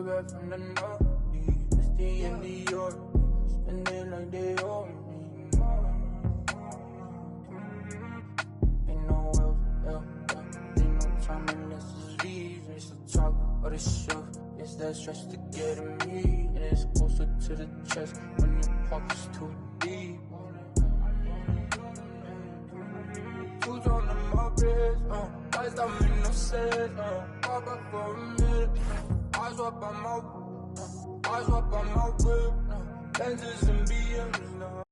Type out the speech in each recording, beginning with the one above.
way back from the north. Misty in New York, spending like they owe me. Ain't no wealth, ain't no time unless it's leave. It's the talk or the show. It's that stress to get in me, and it's closer to the chest when your pocket's too deep. Who's on the mopeds? Eyes don't make no sense. Pop up for a minute. Eyes up on my whip. Lenses and BMs now.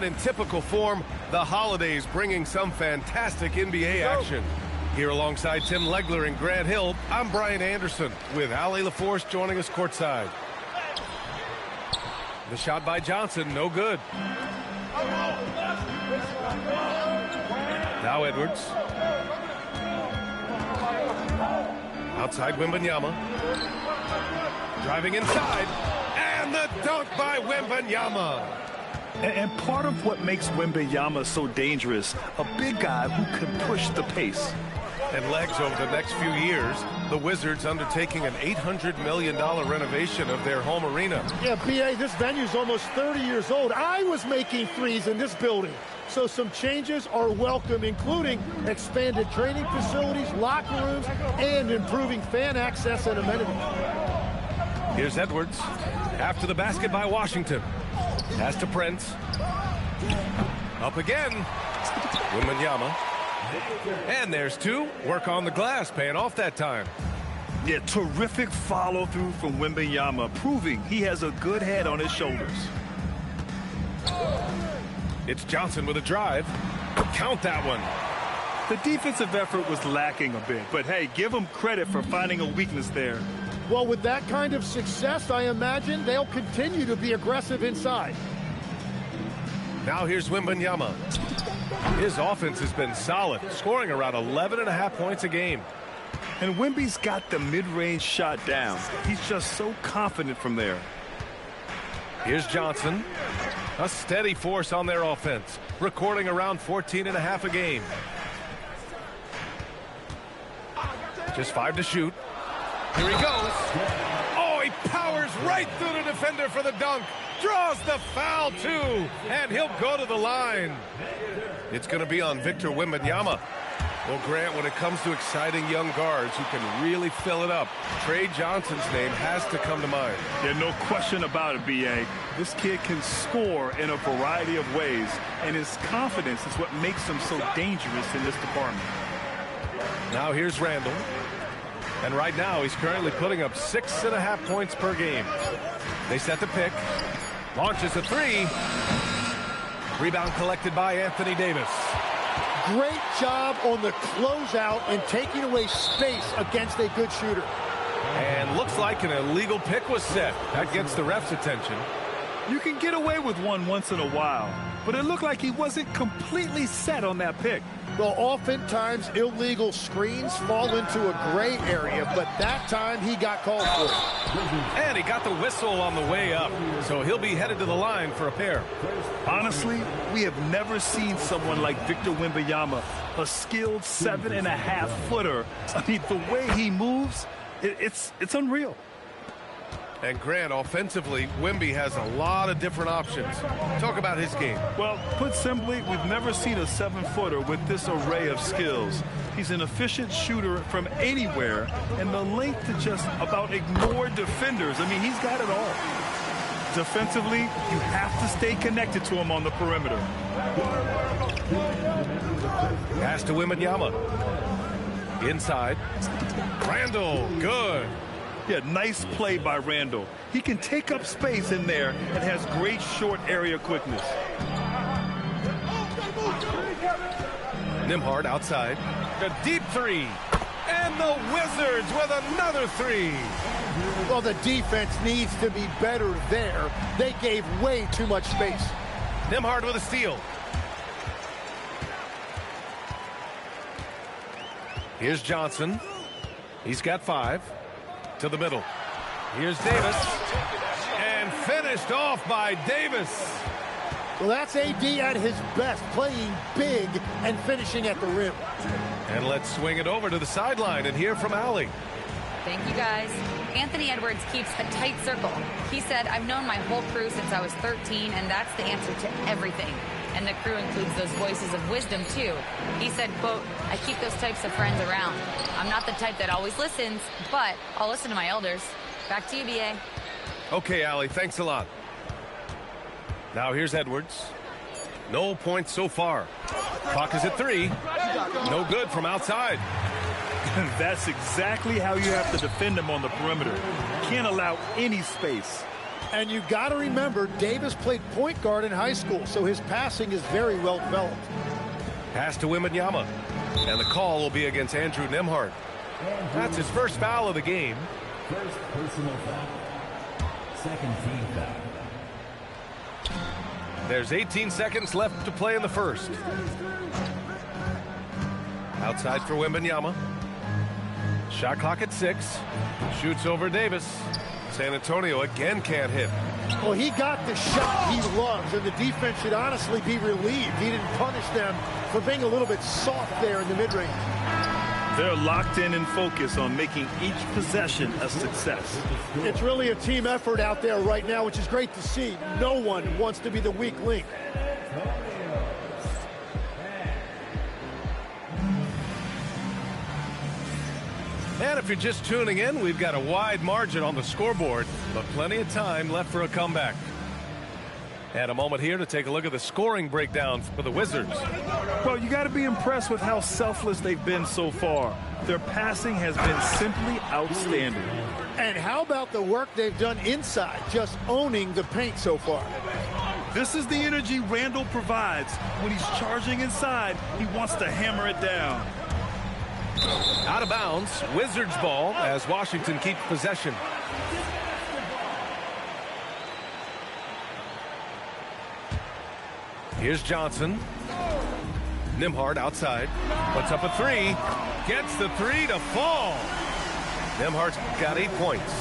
In typical form, the holidays bringing some fantastic NBA action. Here alongside Tim Legler and Grant Hill, I'm Brian Anderson with Allie LaForce joining us courtside. The shot by Johnson, no good. Now Edwards. Outside Wembanyama. Driving inside. And the dunk by Wembanyama. And part of what makes Wembanyama so dangerous, a big guy who can push the pace. And legs over the next few years, the Wizards undertaking an $800 million renovation of their home arena. Yeah, B.A., this venue's almost 30 years old. I was making threes in this building. So some changes are welcome, including expanded training facilities, locker rooms, and improving fan access and amenities. Here's Edwards. After the basket by Washington. Pass to Prince. Up again. Wembanyama. And there's two. Work on the glass, paying off that time. Yeah, terrific follow-through from Wembanyama, proving he has a good head on his shoulders. It's Johnson with a drive. Count that one. The defensive effort was lacking a bit, but hey, give him credit for finding a weakness there. Well, with that kind of success, I imagine they'll continue to be aggressive inside. Now here's Wembanyama. His offense has been solid, scoring around 11.5 points a game. And Wemby's got the mid-range shot down. He's just so confident from there. Here's Johnson. A steady force on their offense, recording around 14.5 a game. Just 5 to shoot. Here he goes. Oh, he powers right through the defender for the dunk. Draws the foul, too. And he'll go to the line. It's going to be on Victor Wembanyama. Well, Grant, when it comes to exciting young guards who can really fill it up, Trey Johnson's name has to come to mind. Yeah, no question about it, B.A. This kid can score in a variety of ways, and his confidence is what makes him so dangerous in this department. Now here's Randall. And right now, he's currently putting up 6.5 points per game. They set the pick. Launches a three. Rebound collected by Anthony Davis. Great job on the closeout and taking away space against a good shooter. And looks like an illegal pick was set. That gets the ref's attention. You can get away with one once in a while, but it looked like he wasn't completely set on that pick. Well, oftentimes illegal screens fall into a gray area, but that time he got called for it. And he got the whistle on the way up, so he'll be headed to the line for a pair. Honestly, we have never seen someone like Victor Wembanyama, a skilled 7.5-footer. I mean, the way he moves, it's unreal. And Grant, offensively, Wemby has a lot of different options. Talk about his game. Well, put simply, we've never seen a 7-footer with this array of skills. He's an efficient shooter from anywhere, and the length to just about ignore defenders. I mean, he's got it all. Defensively, you have to stay connected to him on the perimeter. Pass to Wembanyama. Inside. Randall, good. Yeah, nice play by Randall. He can take up space in there and has great short area quickness. Nembhard outside. The deep three. And the Wizards with another three. Well, the defense needs to be better there. They gave way too much space. Nembhard with a steal. Here's Johnson. He's got 5. To the middle. Here's Davis. And finished off by Davis. Well, that's AD at his best, playing big and finishing at the rim. And let's swing it over to the sideline and hear from Allie. Thank you, guys. Anthony Edwards keeps a tight circle. He said, I've known my whole crew since I was 13, and that's the answer to everything. And the crew includes those voices of wisdom, too. He said, quote, I keep those types of friends around. I'm not the type that always listens, but I'll listen to my elders. Back to you, B.A. Okay, Allie, thanks a lot. Now here's Edwards. No points so far. Clock is at 3. No good from outside. That's exactly how you have to defend him on the perimeter. Can't allow any space. And you got to remember, Davis played point guard in high school, so his passing is very well developed. Pass to Wembanyama. And the call will be against Andrew Nembhard. That's his first foul of the game. First personal foul. Second team foul. There's 18 seconds left to play in the first. Outside for Wembanyama. Shot clock at 6. Shoots over Davis. San Antonio again can't hit. Well, he got the shot he loves, and the defense should honestly be relieved. He didn't punish them for being a little bit soft there in the mid-range. They're locked in and focused on making each possession a success. It's really a team effort out there right now, which is great to see. No one wants to be the weak link. And if you're just tuning in, we've got a wide margin on the scoreboard, but plenty of time left for a comeback. And a moment here to take a look at the scoring breakdown for the Wizards. Well, you got to be impressed with how selfless they've been so far. Their passing has been simply outstanding. And how about the work they've done inside, just owning the paint so far? This is the energy Randall provides. When he's charging inside, he wants to hammer it down. Out of bounds, Wizards ball as Washington keeps possession. Here's Johnson. Nembhard outside. Puts up a 3. Gets the 3 to fall. Nembhard's got 8 points.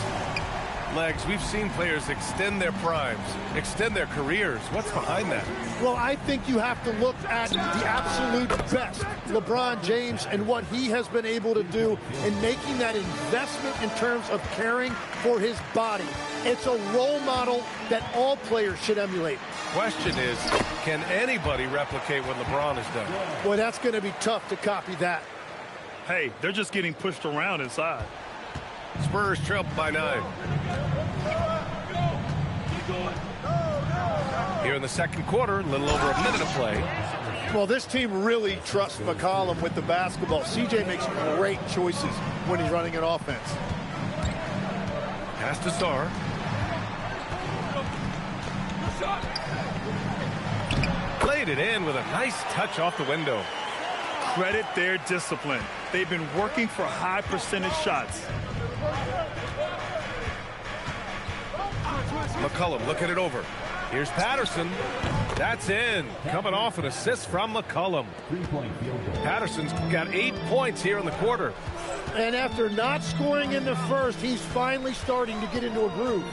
Legs, we've seen players extend their primes, extend their careers. What's behind that? Well, I think you have to look at the absolute best, LeBron James, and what he has been able to do in making that investment in terms of caring for his body. It's a role model that all players should emulate. Question is, can anybody replicate what LeBron has done? Boy, that's going to be tough to copy that. Hey, they're just getting pushed around inside. Spurs trail by 9. Here in the second quarter, a little over a minute of play. Well, this team really trusts McCollum with the basketball. CJ makes great choices. when he's running an offense. Pass to Star. Played it in with a nice touch off the window. Credit their discipline. They've been working for high percentage shots. McCollum looking it over. Here's Patterson. That's in. Coming off an assist from McCollum. Patterson's got 8 points here in the quarter. And after not scoring in the first, he's finally starting to get into a groove.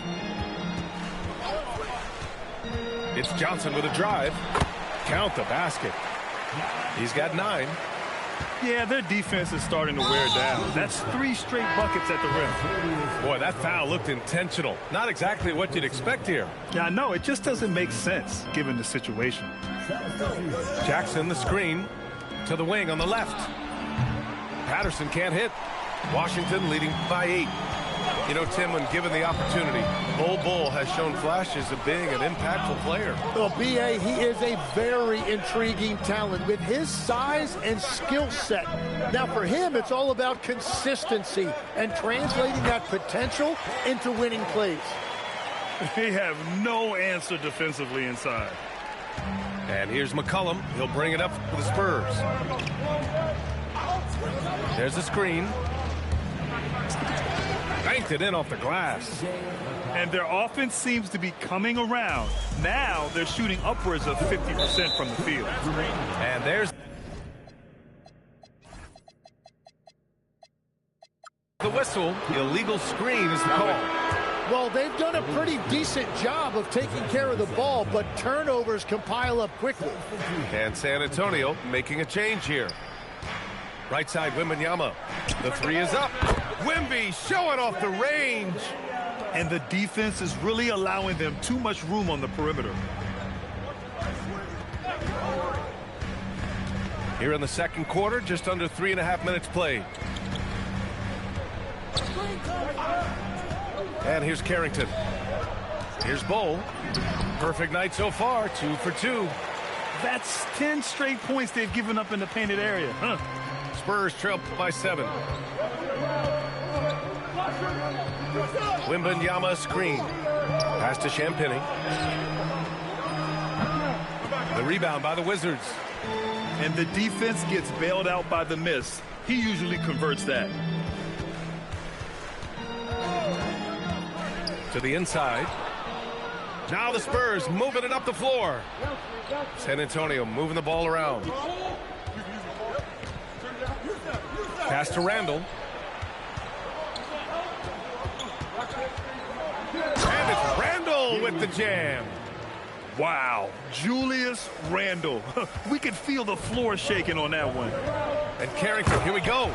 It's Johnson with a drive. Count the basket. He's got 9. Yeah, their defense is starting to wear down. That's 3 straight buckets at the rim. Boy, that foul looked intentional. Not exactly what you'd expect here. Yeah, I know. It just doesn't make sense given the situation. Jackson, the screen to the wing on the left. Patterson can't hit. Washington leading by 8. You know, Tim, when given the opportunity, Bull has shown flashes of being an impactful player. Well, B.A., he is a very intriguing talent with his size and skill set. Now, for him, it's all about consistency and translating that potential into winning plays. They have no answer defensively inside. And here's McCollum. He'll bring it up for the Spurs. There's the screen. Banked it in off the glass. And their offense seems to be coming around. Now they're shooting upwards of 50% from the field. And there's the whistle. The illegal screen is the call. Well, they've done a pretty decent job of taking care of the ball, but turnovers can pile up quickly. And San Antonio making a change here. Right side, Wembanyama. The 3 is up. Wemby showing off the range. And the defense is really allowing them too much room on the perimeter. Here in the second quarter, just under 3.5 minutes played. And here's Carrington. Here's Bull. Perfect night so far, 2 for 2. That's 10 straight points they've given up in the painted area. Spurs trail by 7. Wembanyama screen. Pass to Champagny. The rebound by the Wizards. And the defense gets bailed out by the miss. He usually converts that. To the inside. Now the Spurs moving it up the floor. San Antonio moving the ball around. Pass to Randall. And it's Randall with the jam. Wow, Julius Randle. We could feel the floor shaking on that one. And Carrington, here we go.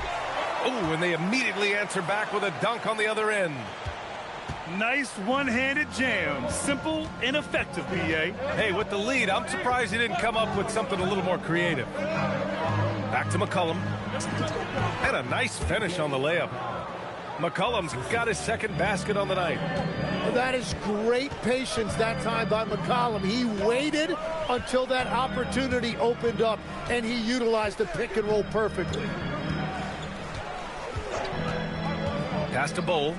Oh, and they immediately answer back with a dunk on the other end. Nice one-handed jam. Simple and effective, B.A. Hey, with the lead, I'm surprised he didn't come up with something a little more creative. Back to McCollum. And a nice finish on the layup. McCollum's got his second basket on the night. Well, that is great patience that time by McCollum. He waited until that opportunity opened up, and he utilized the pick and roll perfectly. Pass to Bull.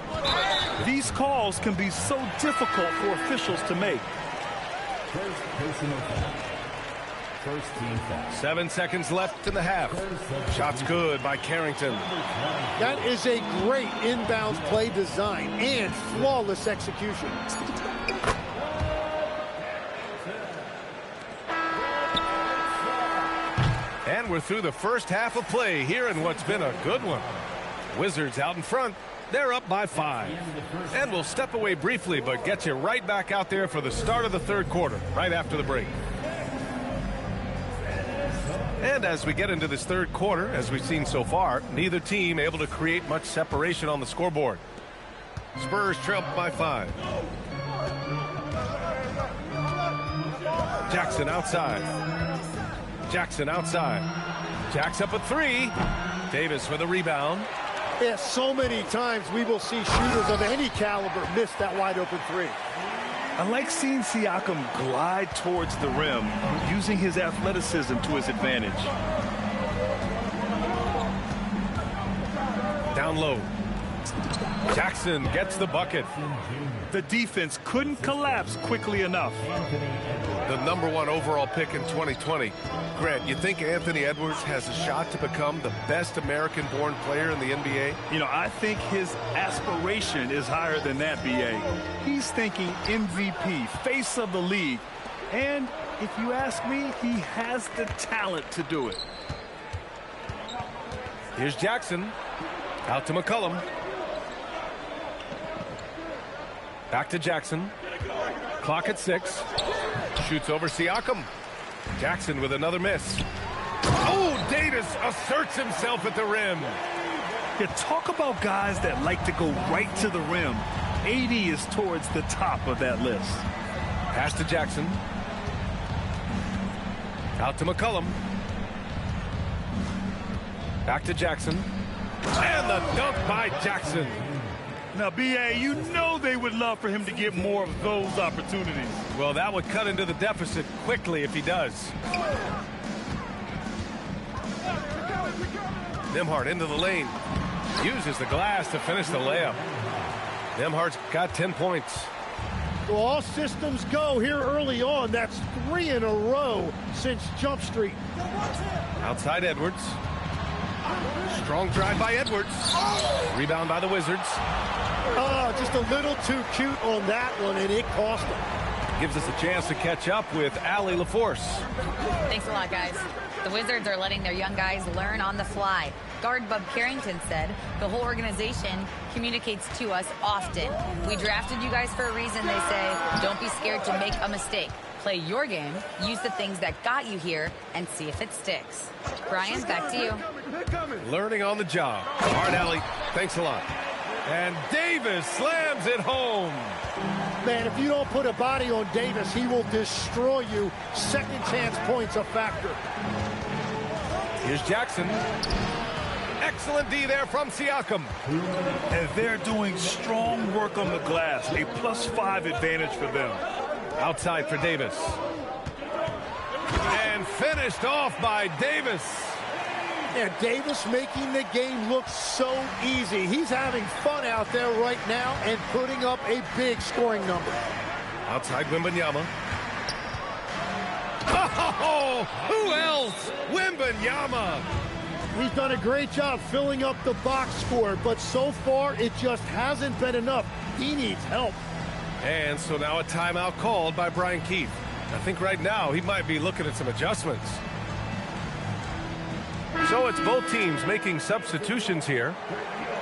These calls can be so difficult for officials to make. First personal foul. First team foul. 7 seconds left in the half. Shots good by Carrington. That is a great inbounds play design and flawless execution. And we're through the first half of play here in what's been a good one. Wizards out in front. They're up by 5. And we'll step away briefly, but get you right back out there for the start of the third quarter, right after the break. And as we get into this third quarter, as we've seen so far, neither team able to create much separation on the scoreboard. Spurs trail by 5. Jackson outside. Jackson outside. Jack's up at 3. Davis with a rebound. Yeah, so many times we will see shooters of any caliber miss that wide open 3. I like seeing Siakam glide towards the rim, using his athleticism to his advantage. Down down low. Jackson gets the bucket. The defense couldn't collapse quickly enough. The #1 overall pick in 2020. Grant, you think Anthony Edwards has a shot to become the best American-born player in the NBA? You know, I think his aspiration is higher than that, B.A. He's thinking MVP, face of the league. And if you ask me, he has the talent to do it. Here's Jackson. Out to McCollum. Back to Jackson. Clock at 6. Shoots over Siakam. Jackson with another miss. Oh, Davis asserts himself at the rim. Yeah, talk about guys that like to go right to the rim. AD is towards the top of that list. Pass to Jackson. Out to McCollum. Back to Jackson. And the dunk by Jackson. Now, B.A., you know they would love for him to get more of those opportunities. Well, that would cut into the deficit quickly if he does. Nembhard into the lane. Uses the glass to finish the layup. Nembhard's got 10 points. So all systems go here early on. That's 3 in a row since Jump Street. Outside Edwards. Strong drive by Edwards. Rebound by the Wizards. Just a little too cute on that one, and it cost him. Gives us a chance to catch up with Allie LaForce. Thanks a lot, guys. The Wizards are letting their young guys learn on the fly. Guard Bub Carrington said the whole organization communicates to us often. We drafted you guys for a reason, they say. Don't be scared to make a mistake. Play your game, use the things that got you here, and see if it sticks. Brian, back to you. Learning on the job. All right, Allie, thanks a lot. And Davis slams it home. Man, if you don't put a body on Davis, he will destroy you. Second chance points a factor. Here's Jackson. Excellent D there from Siakam. And they're doing strong work on the glass. A +5 advantage for them. Outside for Davis. And finished off by Davis. And Davis making the game look so easy. He's having fun out there right now and putting up a big scoring number. Outside Wembanyama. Oh, who else? Wembanyama. He's done a great job filling up the box score, but so far it just hasn't been enough. He needs help. And so now a timeout called by Brian Keefe. I think right now he might be looking at some adjustments. So it's both teams making substitutions here.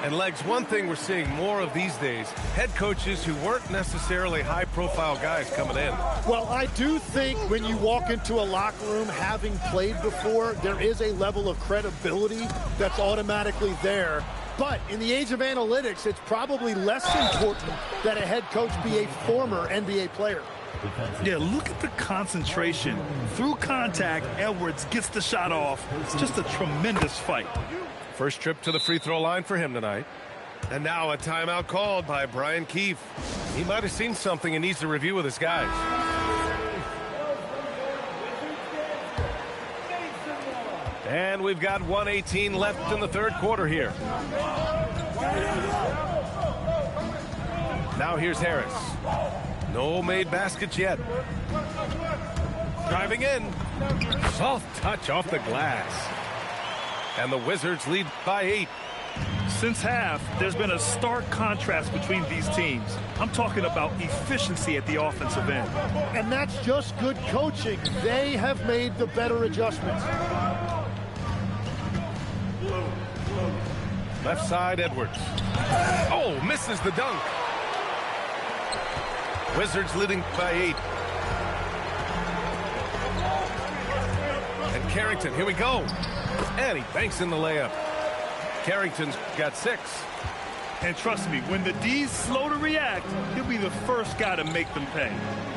And Legs, one thing we're seeing more of these days, head coaches who weren't necessarily high-profile guys coming in. Well, I do think when you walk into a locker room having played before, there is a level of credibility that's automatically there. But in the age of analytics, it's probably less important that a head coach be a former NBA player. Yeah, look at the concentration. Through contact, Edwards gets the shot off. It's just a tremendous fight. First trip to the free throw line for him tonight. And now a timeout called by Brian Keefe. He might have seen something and needs to review with his guys. And we've got 1:18 left in the third quarter here. Now here's Harris. No made baskets yet. Driving in. Soft touch off the glass. And the Wizards lead by 8. Since half, there's been a stark contrast between these teams. I'm talking about efficiency at the offensive end. And that's just good coaching. They have made the better adjustments. Left side, Edwards. Oh, misses the dunk. Wizards leading by 8. And Carrington, here we go. And he banks in the layup. Carrington's got 6. And trust me, when the D's slow to react, he'll be the first guy to make them pay.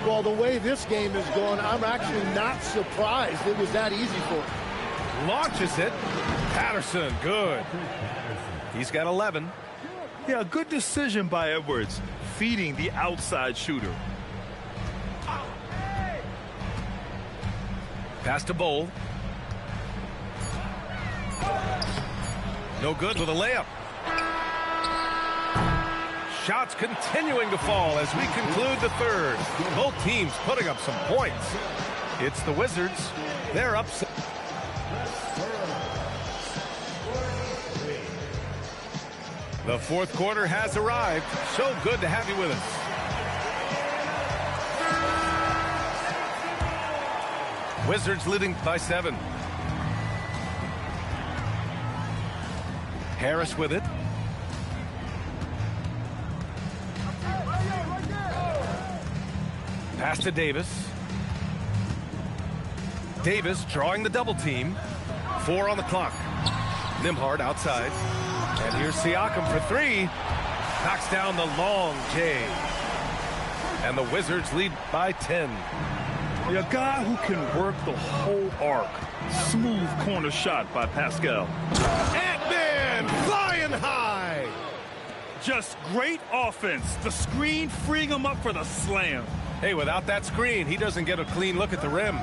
Well, the way this game is going, I'm actually not surprised it was that easy for him. Launches it. Patterson, good. He's got 11. Yeah, good decision by Edwards, feeding the outside shooter. Pass to Bowl. No good with a layup. shots continuing to fall as we conclude the third. Both teams putting up some points. It's the Wizards. They're up. The fourth quarter has arrived. So good to have you with us. Wizards leading by 7. Harris with it. Pass to Davis. Davis drawing the double team. 4 on the clock. Nembhard outside. And here's Siakam for 3. Knocks down the long J. And the Wizards lead by 10. A guy who can work the whole arc. Smooth corner shot by Pascal. Ant-Man flying high. Just great offense. The screen freeing him up for the slam. Hey, without that screen, he doesn't get a clean look at the rim.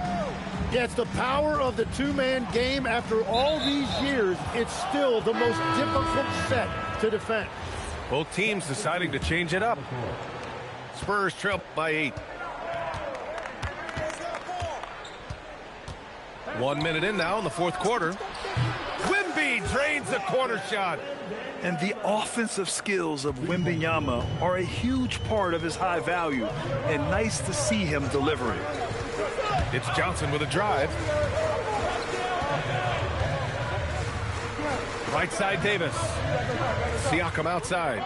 Yeah, it's the power of the two-man game. After all these years, it's still the most difficult set to defend. Both teams deciding to change it up. Spurs trail by 8. 1 minute in now in the fourth quarter. Wemby drains the corner shot. And the offensive skills of Wembanyama are a huge part of his high value. And nice to see him delivering. It's Johnson with a drive. Right side Davis. Siakam outside.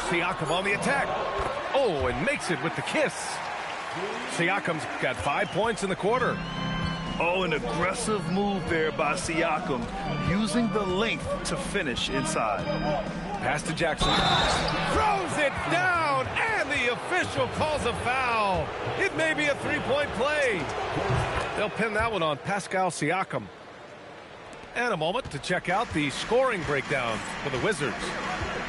Siakam on the attack. Oh, and makes it with the kiss. Siakam's got 5 points in the quarter. Oh, an aggressive move there by Siakam, using the length to finish inside. Pass to Jackson. Throws it down, and the official calls a foul. It may be a three-point play. They'll pin that one on Pascal Siakam. And a moment to check out the scoring breakdown for the Wizards.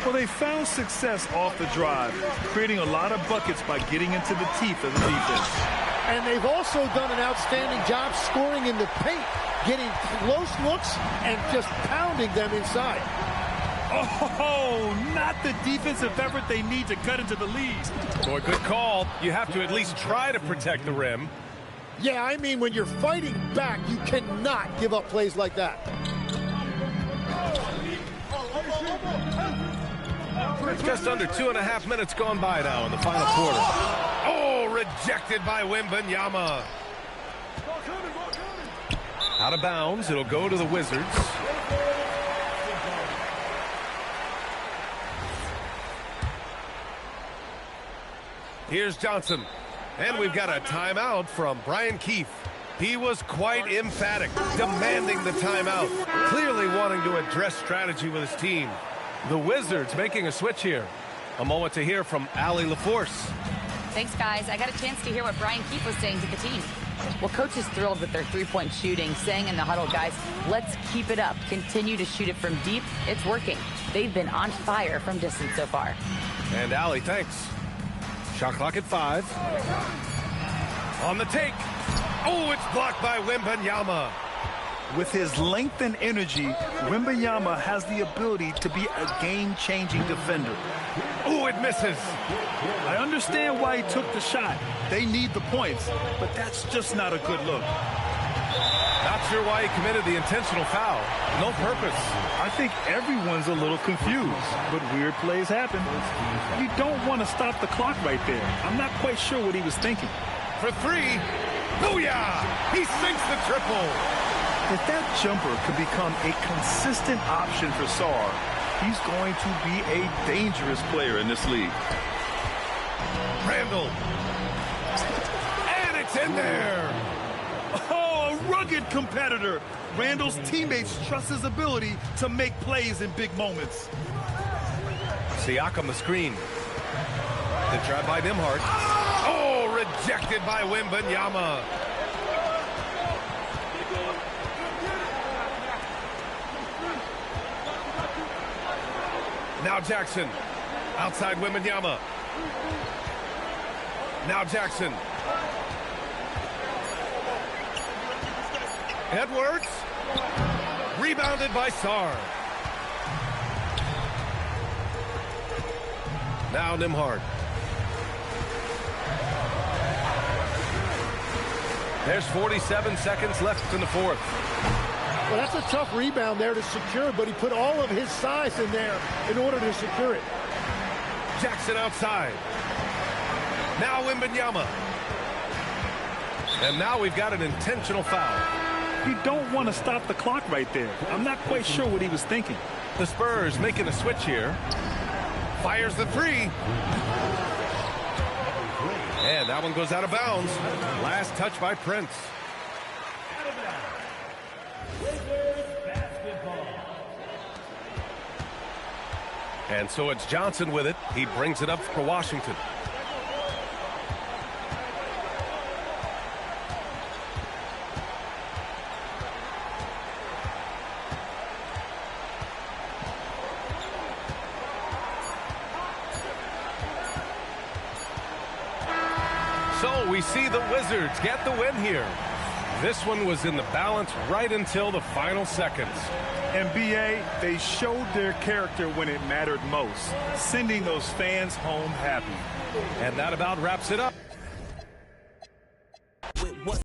Well, they found success off the drive, creating a lot of buckets by getting into the teeth of the defense. And they've also done an outstanding job scoring in the paint, getting close looks and just pounding them inside. Oh, not the defensive effort they need to cut into the lead. Boy, good call. You have to at least try to protect the rim. Yeah, I mean, when you're fighting back, you cannot give up plays like that. Just under 2.5 minutes gone by now in the final quarter. Oh, rejected by Wembanyama. Out of bounds. It'll go to the Wizards. Here's Johnson. And we've got a timeout from Brian Keefe. He was quite emphatic, demanding the timeout, clearly wanting to address strategy with his team. The Wizards making a switch here. A moment to hear from Allie LaForce. Thanks, guys. I got a chance to hear what Brian Keefe was saying to the team. Well, coach is thrilled with their three-point shooting, saying in the huddle, guys, let's keep it up. Continue to shoot it from deep. It's working. They've been on fire from distance so far. And Allie, thanks. Shot clock at 5. On the take. Oh, it's blocked by Wembanyama. With his length and energy, Wembanyama has the ability to be a game-changing defender. Oh, it misses. I understand why he took the shot. They need the points, but that's just not a good look. Not sure why he committed the intentional foul. No purpose. I think everyone's a little confused, but weird plays happen. You don't want to stop the clock right there. I'm not quite sure what he was thinking. For 3. Booyah! He sinks the triple. If that jumper could become a consistent option for Sarr, he's going to be a dangerous player in this league. Randall. And it's in there. Oh, a rugged competitor. Randall's teammates trust his ability to make plays in big moments. Siakam the screen. The try by Nembhard. Oh, rejected by Wembanyama. Now Jackson. Outside Wembanyama. Now Jackson. Edwards. Rebounded by Sarr. Now Nimhard. There's 47 seconds left in the fourth. Well, that's a tough rebound there to secure, but he put all of his size in there in order to secure it. Jackson outside. Now Wembanyama. And now we've got an intentional foul. You don't want to stop the clock right there. I'm not quite sure what he was thinking. The Spurs making a switch here. Fires the three. And that one goes out of bounds. Last touch by Prince. And so it's Johnson with it. He brings it up for Washington. So we see the Wizards get the win here. This one was in the balance right until the final seconds. And BA, they showed their character when it mattered most, sending those fans home happy. And that about wraps it up.